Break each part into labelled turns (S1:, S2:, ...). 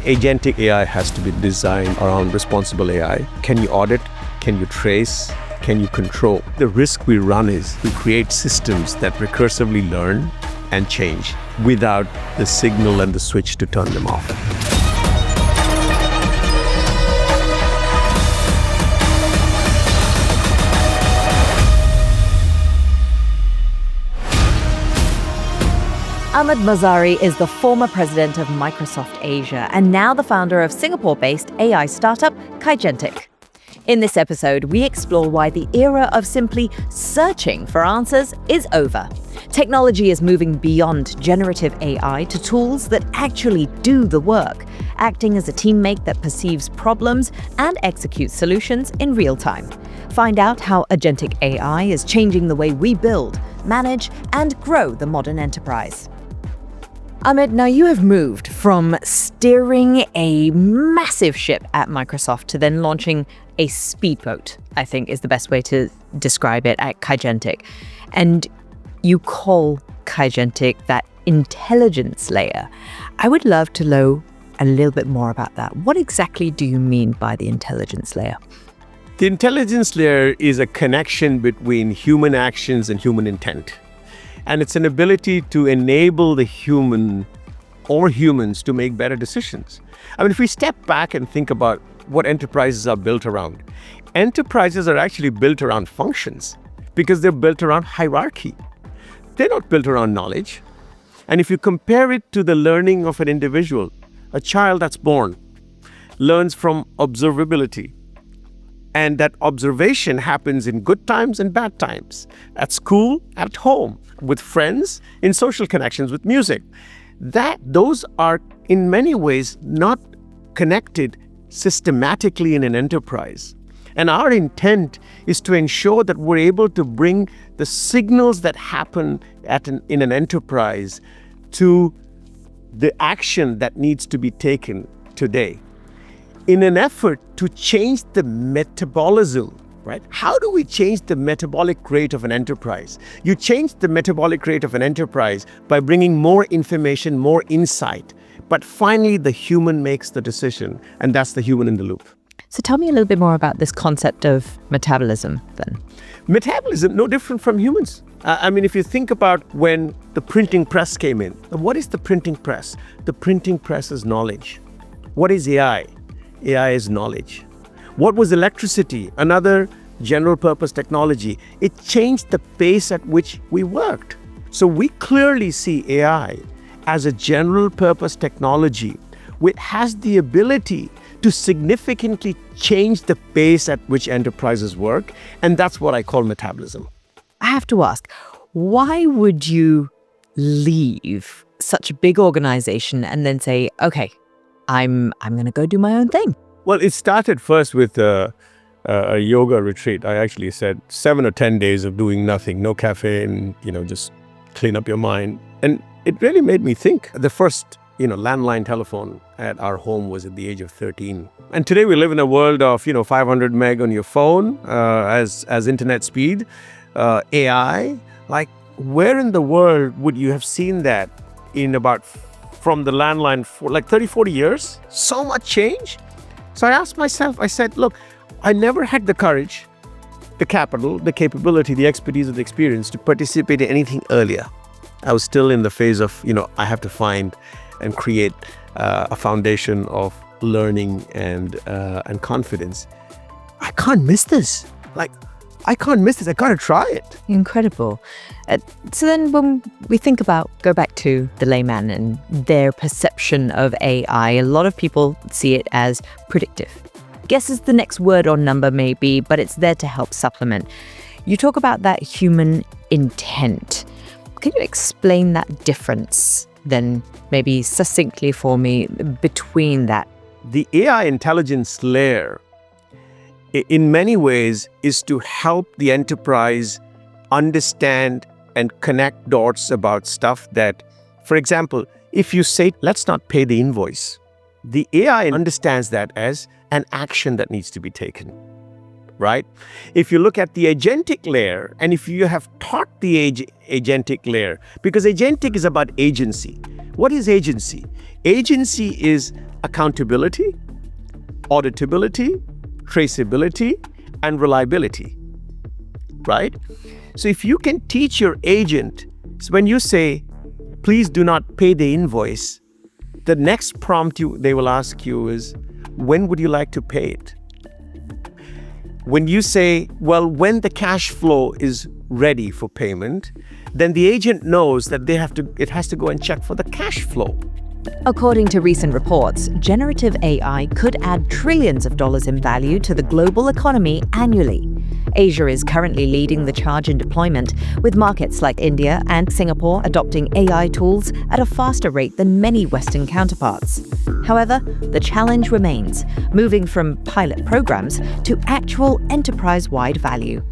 S1: agentic AI has to be designed around responsible AI. Can you audit? Can you trace? Can you control? The risk we run is we create systems that recursively learn and change without the signal and the switch to turn them off.
S2: Ahmed Mazhari is the former president of Microsoft Asia and now the founder of Singapore-based AI startup Agéntica. In this episode, we explore why the era of simply searching for answers is over. Technology is moving beyond generative AI to tools that actually do the work, acting as a teammate that perceives problems and executes solutions in real time. Find out how agentic AI is changing the way we build, manage, and grow the modern enterprise. Ahmed, now you have moved from steering a massive ship at Microsoft to then launching a speedboat, I think is the best way to describe it, at Agéntica. And you call Agéntica that intelligence layer. I would love to know a little bit more about that. What exactly do you mean by the intelligence layer?
S1: The intelligence layer is a connection between human actions and human intent. And it's an ability to enable the human or humans to make better decisions. I mean, if we step back and think about what enterprises are built around, enterprises are actually built around functions because they're built around hierarchy. They're not built around knowledge. And if you compare it to the learning of an individual, a child that's born learns from observability. And that observation happens in good times and bad times, at school, at home, with friends, in social connections, with music. Those are in many ways not connected systematically in an enterprise. And our intent is to ensure that we're able to bring the signals that happen in an enterprise to the action that needs to be taken today, in an effort to change the metabolism, right? How do we change the metabolic rate of an enterprise? You change the metabolic rate of an enterprise by bringing more information, more insight. But finally, the human makes the decision, and that's the human in the loop.
S2: So tell me a little bit more about this concept of metabolism then.
S1: Metabolism, no different from humans. I mean, if you think about when the printing press came in, what is the printing press? The printing press is knowledge. What is AI? AI is knowledge. What was electricity? Another general purpose technology. It changed the pace at which we worked. So we clearly see AI as a general purpose technology which has the ability to significantly change the pace at which enterprises work. And that's what I call metabolism.
S2: I have to ask, why would you leave such a big organization and then say, okay, I'm going to go do my own thing?
S1: Well, it started first with a yoga retreat. I actually said 7 or 10 days of doing nothing, no caffeine, just clean up your mind. And it really made me think. The first, landline telephone at our home was at the age of 13. And today we live in a world of, 500 meg on your phone as internet speed, AI. Like, where in the world would you have seen that from the landline for like 30, 40 years? So much change. So I asked myself, I said, look, I never had the courage, the capital, the capability, the expertise, or the experience to participate in anything earlier. I was still in the phase of, I have to find and create a foundation of learning and confidence. I can't miss this. I can't miss this. I got to try it.
S2: Incredible. So then when we go back to the layman and their perception of AI, a lot of people see it as predictive. Guess is the next word or number maybe, but it's there to help supplement. You talk about that human intent. Can you explain that difference then maybe succinctly for me between that?
S1: The AI intelligence layer in many ways is to help the enterprise understand and connect dots about stuff that, for example, if you say, let's not pay the invoice, the AI understands that as an action that needs to be taken, right? If you look at the agentic layer, and if you have taught the agentic layer, because agentic is about agency. What is agency? Agency is accountability, auditability, traceability, and reliability, right? So if you can teach your agent, so when you say, please do not pay the invoice, the next prompt they will ask you is, when would you like to pay it? When you say, well, when the cash flow is ready for payment, then the agent knows that it has to go and check for the cash flow.
S2: According to recent reports, generative AI could add trillions of dollars in value to the global economy annually. Asia is currently leading the charge in deployment, with markets like India and Singapore adopting AI tools at a faster rate than many Western counterparts. However, the challenge remains, moving from pilot programs to actual enterprise-wide value.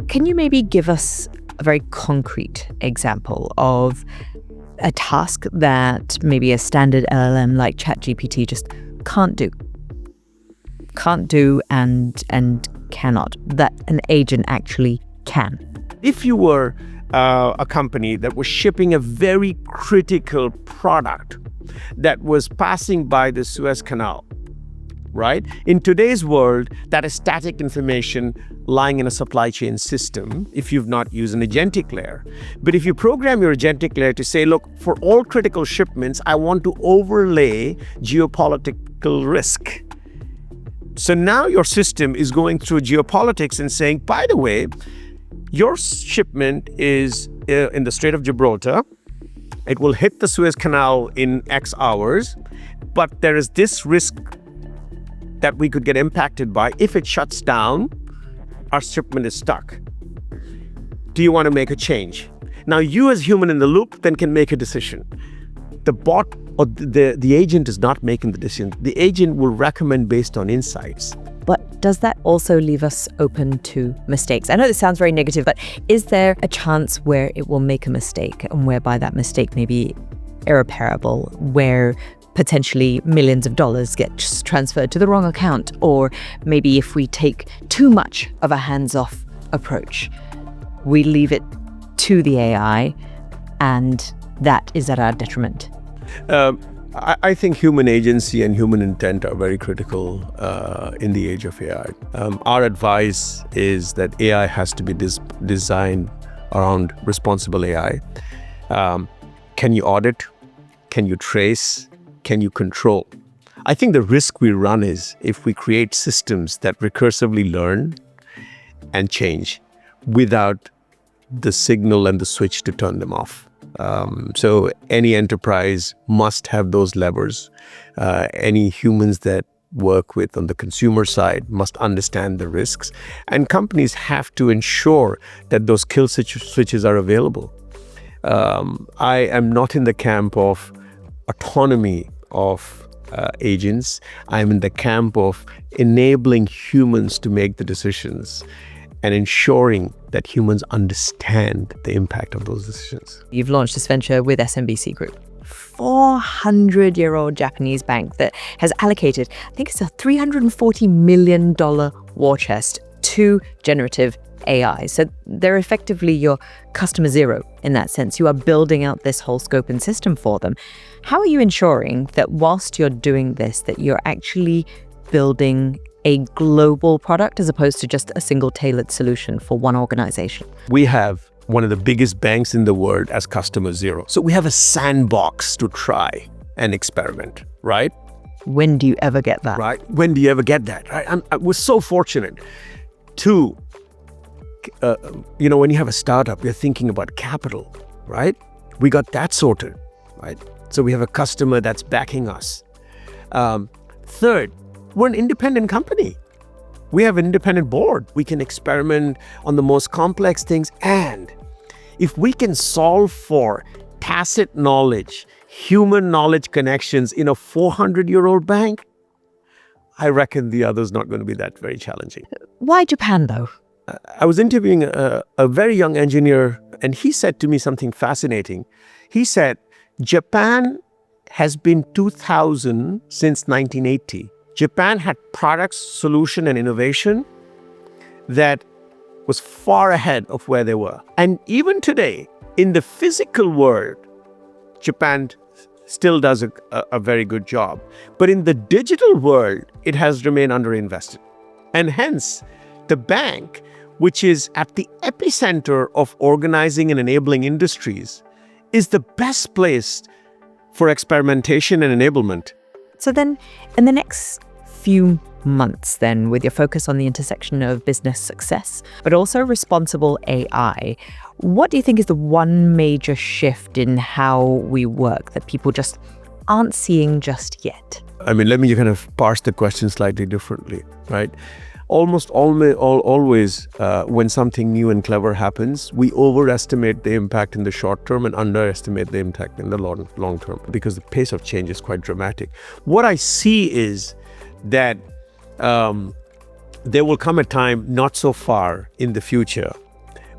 S2: Can you maybe give us a very concrete example of a task that maybe a standard LLM like ChatGPT just can't do and cannot, that an agent actually can?
S1: If you were a company that was shipping a very critical product that was passing by the Suez Canal, right? In today's world, that is static information lying in a supply chain system if you've not used an agentic layer. But if you program your agentic layer to say, look, for all critical shipments, I want to overlay geopolitical risk. So now your system is going through geopolitics and saying, by the way, your shipment is in the Strait of Gibraltar. It will hit the Suez Canal in X hours, but there is this risk that we could get impacted by. If it shuts down, our shipment is stuck. Do you want to make a change? Now you as human in the loop then can make a decision. The bot or the agent is not making the decision. The agent will recommend based on insights.
S2: But does that also leave us open to mistakes? I know this sounds very negative, but is there a chance where it will make a mistake and whereby that mistake may be irreparable, where potentially millions of dollars get transferred to the wrong account? Or maybe if we take too much of a hands-off approach, we leave it to the AI and that is at our detriment?
S1: I think human agency and human intent are very critical in the age of AI. Our advice is that AI has to be designed around responsible AI. Can you audit? Can you trace? Can you control? I think the risk we run is if we create systems that recursively learn and change without the signal and the switch to turn them off. So any enterprise must have those levers. Any humans that work with on the consumer side must understand the risks. And companies have to ensure that those kill switches are available. I am not in the camp of autonomy of agents. I'm in the camp of enabling humans to make the decisions and ensuring that humans understand the impact of those decisions.
S2: You've launched this venture with SMBC Group, 400-year-old Japanese bank that has allocated, I think it's a $340 million war chest to generative AI. So they're effectively your customer zero in that sense. You are building out this whole scope and system for them. How are you ensuring that whilst you're doing this, that you're actually building a global product as opposed to just a single tailored solution for one organization?
S1: We have one of the biggest banks in the world as customer zero. So we have a sandbox to try and experiment, right?
S2: When do you ever get that?
S1: Right. When do you ever get that? Right. We're so fortunate to, when you have a startup, you're thinking about capital, right? We got that sorted, right? So we have a customer that's backing us. Third, we're an independent company. We have an independent board. We can experiment on the most complex things. And if we can solve for tacit knowledge, human knowledge connections in a 400-year-old bank, I reckon the other's not going to be that very challenging.
S2: Why Japan, though?
S1: I was interviewing a very young engineer, and he said to me something fascinating. He said, Japan has been 2000 since 1980. Japan had products, solution, and innovation that was far ahead of where they were. And even today, in the physical world, Japan still does a very good job. But in the digital world, it has remained underinvested. And hence, the bank, which is at the epicenter of organizing and enabling industries, is the best place for experimentation and enablement.
S2: So then, in the next few months then, with your focus on the intersection of business success, but also responsible AI, what do you think is the one major shift in how we work that people just aren't seeing just yet?
S1: I mean, let me kind of parse the question slightly differently, right? Always, when something new and clever happens, we overestimate the impact in the short term and underestimate the impact in the long term, because the pace of change is quite dramatic. What I see is that there will come a time not so far in the future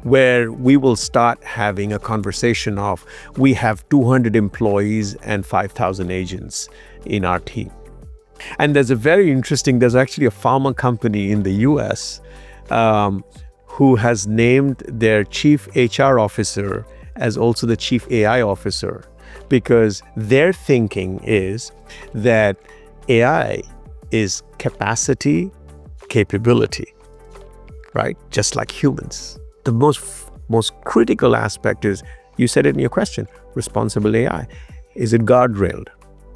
S1: where we will start having a conversation of, we have 200 employees and 5,000 agents in our team. And there's actually a pharma company in the US who has named their chief HR officer as also the chief AI officer, because their thinking is that AI is capacity, capability, right? Just like humans. The most critical aspect is, you said it in your question, responsible AI. Is it guardrailed,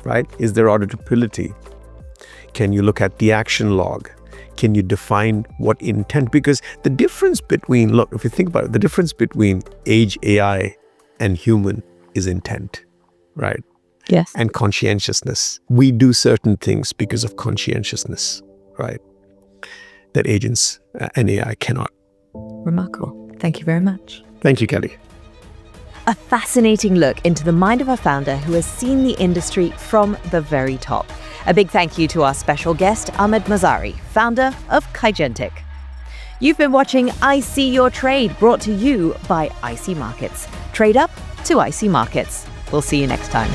S1: right? Is there auditability? Can you look at the action log? Can you define what intent? Because the difference between, look, if you think about it, the difference between age AI and human is intent, right?
S2: Yes.
S1: And conscientiousness. We do certain things because of conscientiousness, right? That agents and AI cannot.
S2: Remarkable. Thank you very much.
S1: Thank you, Kelly.
S2: A fascinating look into the mind of a founder who has seen the industry from the very top. A big thank you to our special guest, Ahmed Mazhari, founder of Agéntica. You've been watching I See Your Trade, brought to you by IC Markets. Trade up to IC Markets. We'll see you next time.